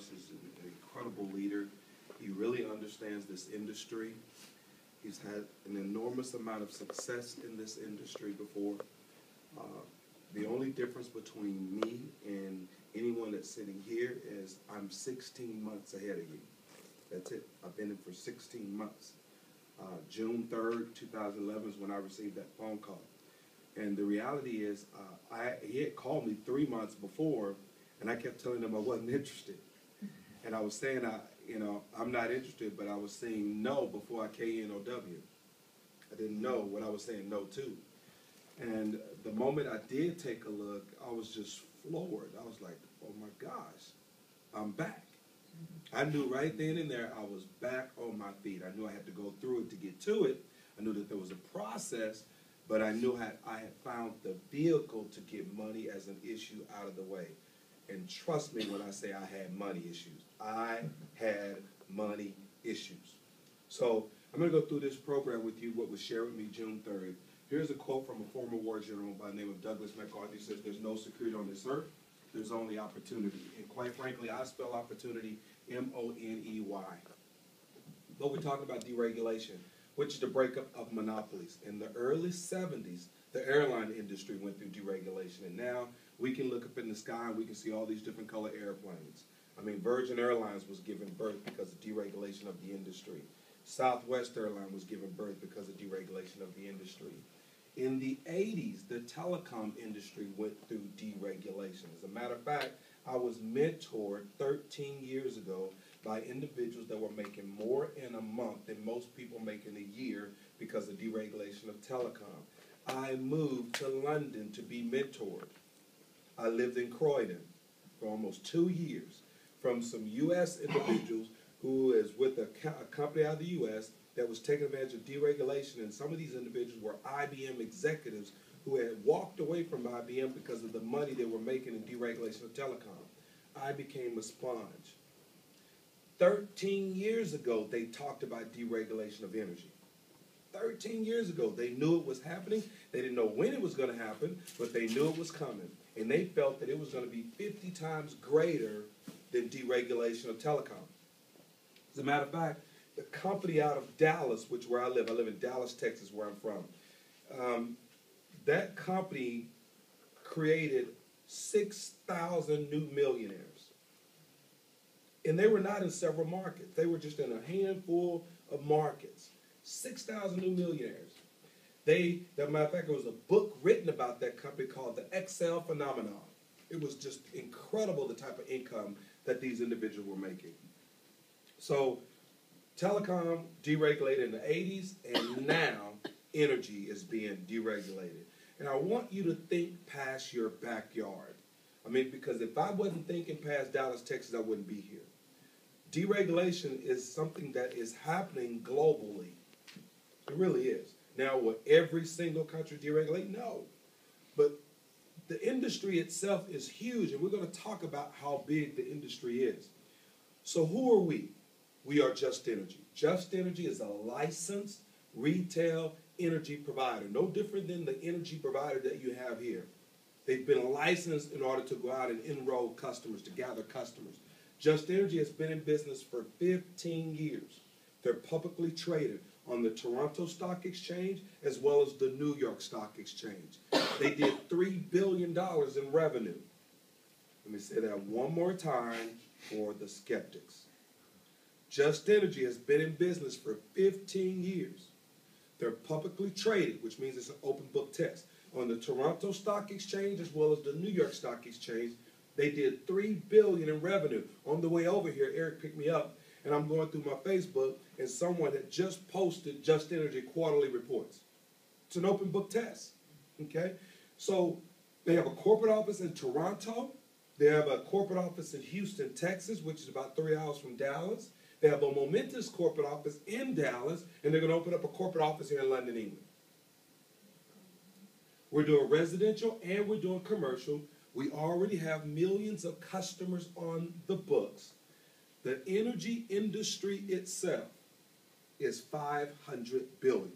course, is an incredible leader. He really understands this industry. He's had an enormous amount of success in this industry before. The only difference between me and anyone that's sitting here is I'm 16 months ahead of you. That's it. I've been in for 16 months. June 3rd, 2011 is when I received that phone call. And the reality is, he had called me 3 months before, and I kept telling him I wasn't interested. And I was saying, I'm not interested, but I was saying no before I K-N-O-W. I didn't know what I was saying no to. And the moment I did take a look, I was just floored. I was like, oh my gosh, I'm back. I knew right then and there I was back on my feet. I knew I had to go through it to get to it. I knew that there was a process, but I knew I had found the vehicle to get money as an issue out of the way. And trust me when I say I had money issues. I had money issues. So I'm going to go through this program with you, what was shared with me June 3rd. Here's a quote from a former war general by the name of Douglas MacArthur. He says, there's no security on this earth. There's only opportunity. And quite frankly, I spell opportunity M-O-N-E-Y. But we're talking about deregulation, which is the breakup of monopolies. In the early 70s, the airline industry went through deregulation. And now we can look up in the sky and we can see all these different color airplanes. I mean, Virgin Airlines was given birth because of deregulation of the industry. Southwest Airline was given birth because of deregulation of the industry. In the 80s, the telecom industry went through deregulation. As a matter of fact, I was mentored 13 years ago by individuals that were making more in a month than most people make in a year because of deregulation of telecom. I moved to London to be mentored. I lived in Croydon for almost 2 years from some U.S. individuals who is with a company out of the U.S. that was taking advantage of deregulation, and some of these individuals were IBM executives who had walked away from IBM because of the money they were making in deregulation of telecom. I became a sponge. 13 years ago, they talked about deregulation of energy. 13 years ago, they knew it was happening. They didn't know when it was going to happen, but they knew it was coming. And they felt that it was going to be 50 times greater than deregulation of telecom. As a matter of fact, the company out of Dallas, which where I live in Dallas, Texas, where I'm from, that company created 6,000 new millionaires. And they were not in several markets. They were just in a handful of markets. 6,000 new millionaires. As a matter of fact, there was a book written about that company called The Excel Phenomenon. It was just incredible the type of income that these individuals were making. So telecom deregulated in the 80s, and now energy is being deregulated. And I want you to think past your backyard. I mean, because if I wasn't thinking past Dallas, Texas, I wouldn't be here. Deregulation is something that is happening globally. It really is. Now, will every single country deregulate? No. But the industry itself is huge, and we're going to talk about how big the industry is. So who are we? We are Just Energy. Just Energy is a licensed retail energy provider, no different than the energy provider that you have here. They've been licensed in order to go out and enroll customers, to gather customers. Just Energy has been in business for 15 years. They're publicly traded on the Toronto Stock Exchange as well as the New York Stock Exchange. They did $3 billion in revenue. Let me say that one more time for the skeptics. Just Energy has been in business for 15 years. They're publicly traded, which means it's an open book test. On the Toronto Stock Exchange as well as the New York Stock Exchange, they did $3 billion in revenue. On the way over here, Eric picked me up, and I'm going through my Facebook, and someone had just posted Just Energy quarterly reports. It's an open book test, okay? So they have a corporate office in Toronto. They have a corporate office in Houston, Texas, which is about 3 hours from Dallas. They have a Momentis corporate office in Dallas, and they're going to open up a corporate office here in London, England. We're doing residential and we're doing commercial. We already have millions of customers on the books. The energy industry itself is $500 billion.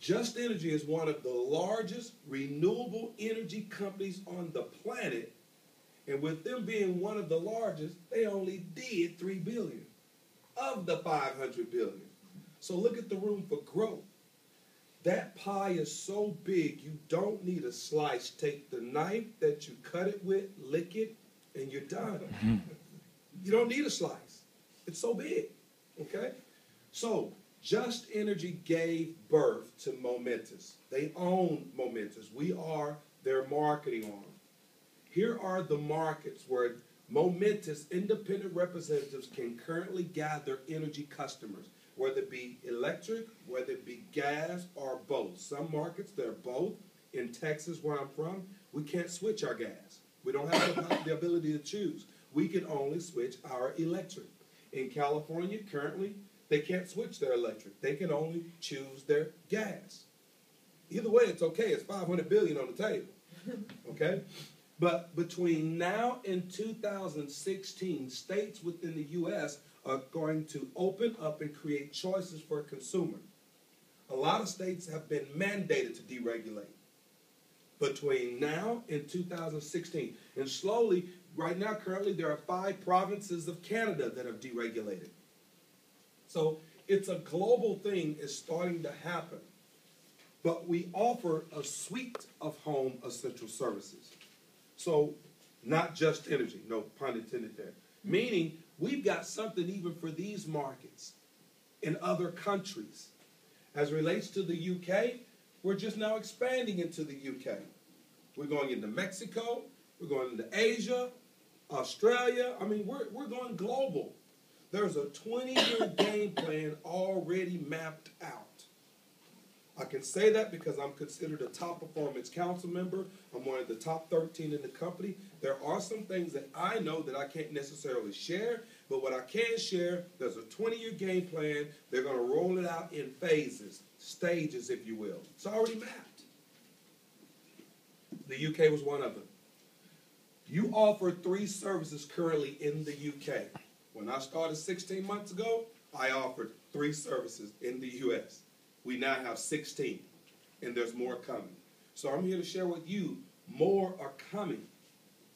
Just Energy is one of the largest renewable energy companies on the planet. And with them being one of the largest, they only did $3 billion of the $500 billion. So look at the room for growth. That pie is so big, you don't need a slice. Take the knife that you cut it with, lick it, and you're done. You don't need a slice. It's so big, okay? So Just Energy gave birth to Momentis. They own Momentis. We are their marketing arm. Here are the markets where Momentis independent representatives can currently gather energy customers, whether it be electric, whether it be gas, or both. Some markets, they're both. In Texas, where I'm from, we can't switch our gas. We don't have the ability to choose. We can only switch our electric. In California, currently, they can't switch their electric. They can only choose their gas. Either way, it's okay. It's $500 billion on the table, okay? But between now and 2016, states within the U.S. are going to open up and create choices for consumers. A lot of states have been mandated to deregulate between now and 2016. And slowly, right now, currently, there are 5 provinces of Canada that have deregulated. So it's a global thing. It's starting to happen. But we offer a suite of home essential services. So not just energy, no pun intended there. Meaning we've got something even for these markets in other countries. As it relates to the UK, we're just now expanding into the UK. We're going into Mexico. We're going into Asia, Australia. I mean, we're going global. There's a 20-year game plan already mapped out. I can say that because I'm considered a top performance council member. I'm one of the top 13 in the company. There are some things that I know that I can't necessarily share, but what I can share, there's a 20-year game plan. They're going to roll it out in phases, stages, if you will. It's already mapped. The UK was one of them. You offer 3 services currently in the UK. When I started 16 months ago, I offered 3 services in the US. We now have 16, and there's more coming. So I'm here to share with you, more are coming.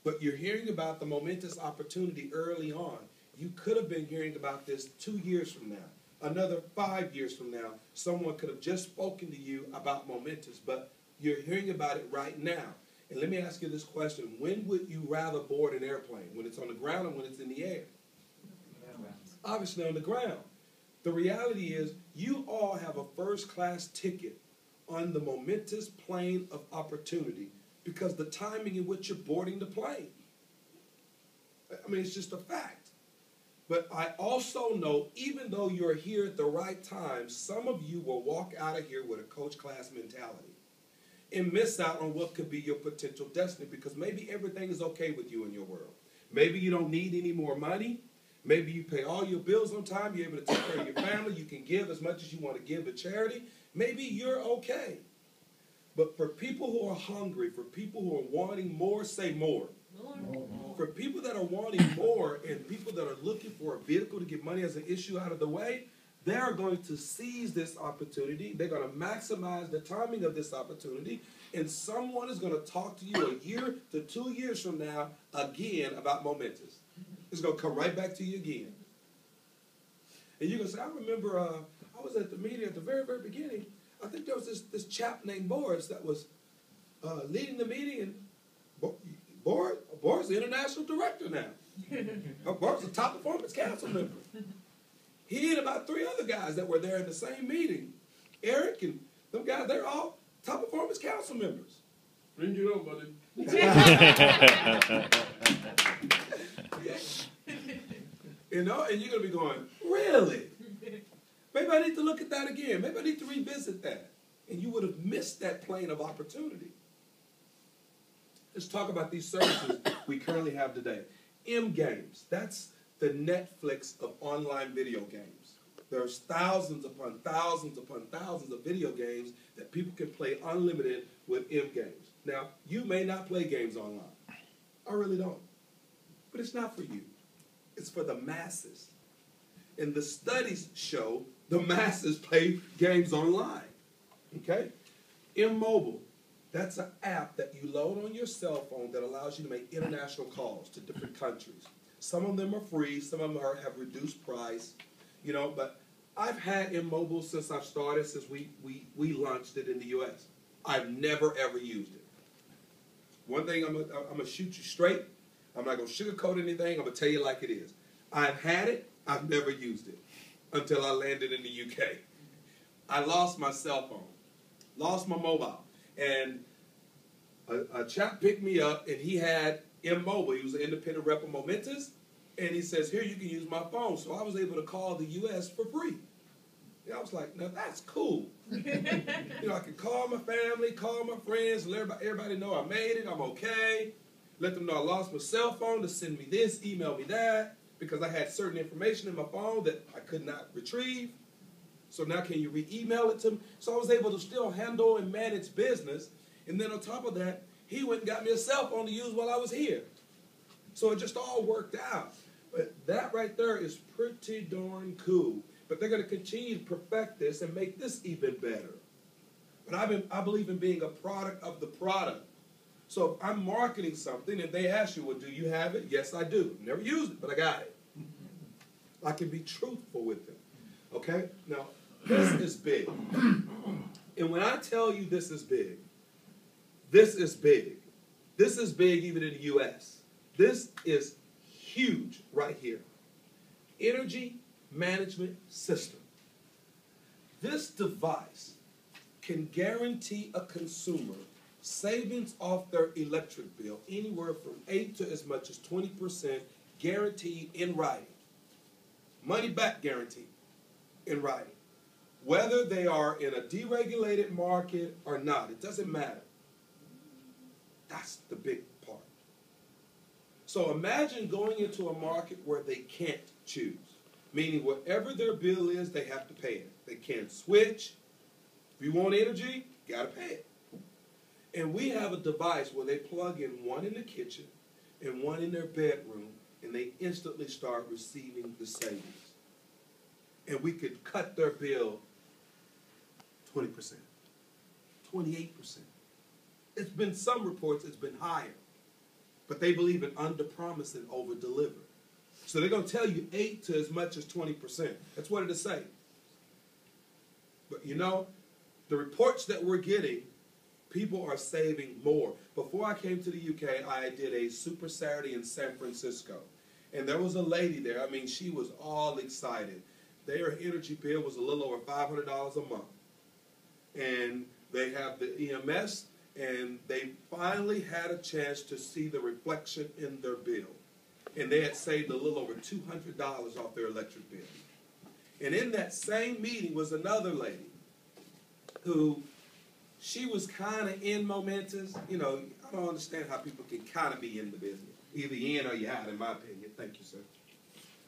But you're hearing about the Momentis opportunity early on. You could have been hearing about this 2 years from now. Another 5 years from now, someone could have just spoken to you about Momentis, but you're hearing about it right now. And let me ask you this question. When would you rather board an airplane? When it's on the ground or when it's in the air? Obviously on the ground. The reality is you all have a first-class ticket on the Momentis plane of opportunity because the timing in which you're boarding the plane. I mean, it's just a fact. But I also know, even though you're here at the right time, some of you will walk out of here with a coach class mentality and miss out on what could be your potential destiny because maybe everything is okay with you in your world. Maybe you don't need any more money. Maybe you pay all your bills on time. You're able to take care of your family. You can give as much as you want to give to charity. Maybe you're okay. But for people who are hungry, for people who are wanting more, say more. More. For people that are wanting more and people that are looking for a vehicle to get money as an issue out of the way, they are going to seize this opportunity. They're going to maximize the timing of this opportunity. And someone is going to talk to you a year to 2 years from now again about Momentis. It's going to come right back to you again. And you're going to say, I remember I was at the meeting at the very, very beginning. I think there was this chap named Boris that was leading the meeting. And Boris is the international director now. Boris is a top performance council member. He and about 3 other guys that were there in the same meeting. Eric and them guys, they're all top performance council members. Bring it on, buddy. You know, and you're going to be going, really? Maybe I need to look at that again. Maybe I need to revisit that. And you would have missed that plane of opportunity. Let's talk about these services we currently have today. M-Games, that's the Netflix of online video games. There's thousands upon thousands upon thousands of video games that people can play unlimited with M-Games. Now, you may not play games online. I really don't. But it's not for you. It's for the masses. And the studies show the masses play games online. Okay? M-Mobile, that's an app that you load on your cell phone that allows you to make international calls to different countries. Some of them are free, some of them have reduced price, you know, but I've had M-Mobile since I've started, since we launched it in the U.S. I've never, ever used it. One thing I'm gonna shoot you straight. I'm not going to sugarcoat anything. I'm going to tell you like it is. I've had it. I've never used it until I landed in the UK. I lost my cell phone, lost my mobile, and a chap picked me up, and he had M-Mobile. He was an independent rep of Momentis, and he says, here, you can use my phone. So I was able to call the U.S. for free. And I was like, now that's cool. You know, I can call my family, call my friends, let everybody know I made it, I'm okay. Let them know I lost my cell phone to send me this, email me that, because I had certain information in my phone that I could not retrieve. So now can you re-email it to me? So I was able to still handle and manage business. And then on top of that, he went and got me a cell phone to use while I was here. So it just all worked out. But that right there is pretty darn cool. But they're going to continue to perfect this and make this even better. But I believe in being a product of the product. So if I'm marketing something and they ask you, well, do you have it? Yes, I do. Never used it, but I got it. I can be truthful with them. Okay? Now, this is big. And when I tell you this is big, this is big. This is big even in the U.S. This is huge right here. Energy management system. This device can guarantee a consumer savings off their electric bill anywhere from 8 to as much as 20% guaranteed in writing. Money back guarantee in writing. Whether they are in a deregulated market or not, it doesn't matter. That's the big part. So imagine going into a market where they can't choose. Meaning whatever their bill is, they have to pay it. They can't switch. If you want energy, you got to pay it. And we have a device where they plug in one in the kitchen and one in their bedroom, and they instantly start receiving the savings. And we could cut their bill 20%, 28%. It's been some reports, it's been higher. But they believe in under-promise and over-deliver. So they're going to tell you 8 to as much as 20%. That's what it'll say. But you know, the reports that we're getting, people are saving more. Before I came to the UK, I did a Super Saturday in San Francisco. And there was a lady there. I mean, she was all excited. Their energy bill was a little over $500 a month. And they have the EMS, and they finally had a chance to see the reflection in their bill. And they had saved a little over $200 off their electric bill. And in that same meeting was another lady who, she was kind of in Momentis. You know, I don't understand how people can kind of be in the business. Either you in or you out, in my opinion. Thank you, sir.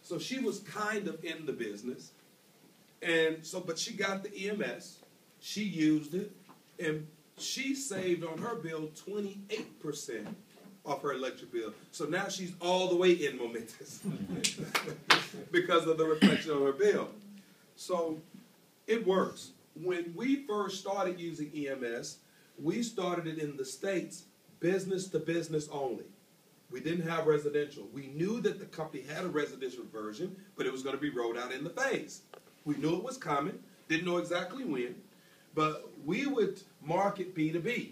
So she was kind of in the business. And so, but she got the EMS. She used it. And she saved on her bill 28% off her electric bill. So now she's all the way in Momentis because of the reflection on her bill. So it works. When we first started using EMS, we started it in the States, business to business only. We didn't have residential. We knew that the company had a residential version, but it was going to be rolled out in the phase. We knew it was coming, didn't know exactly when, but we would market B2B.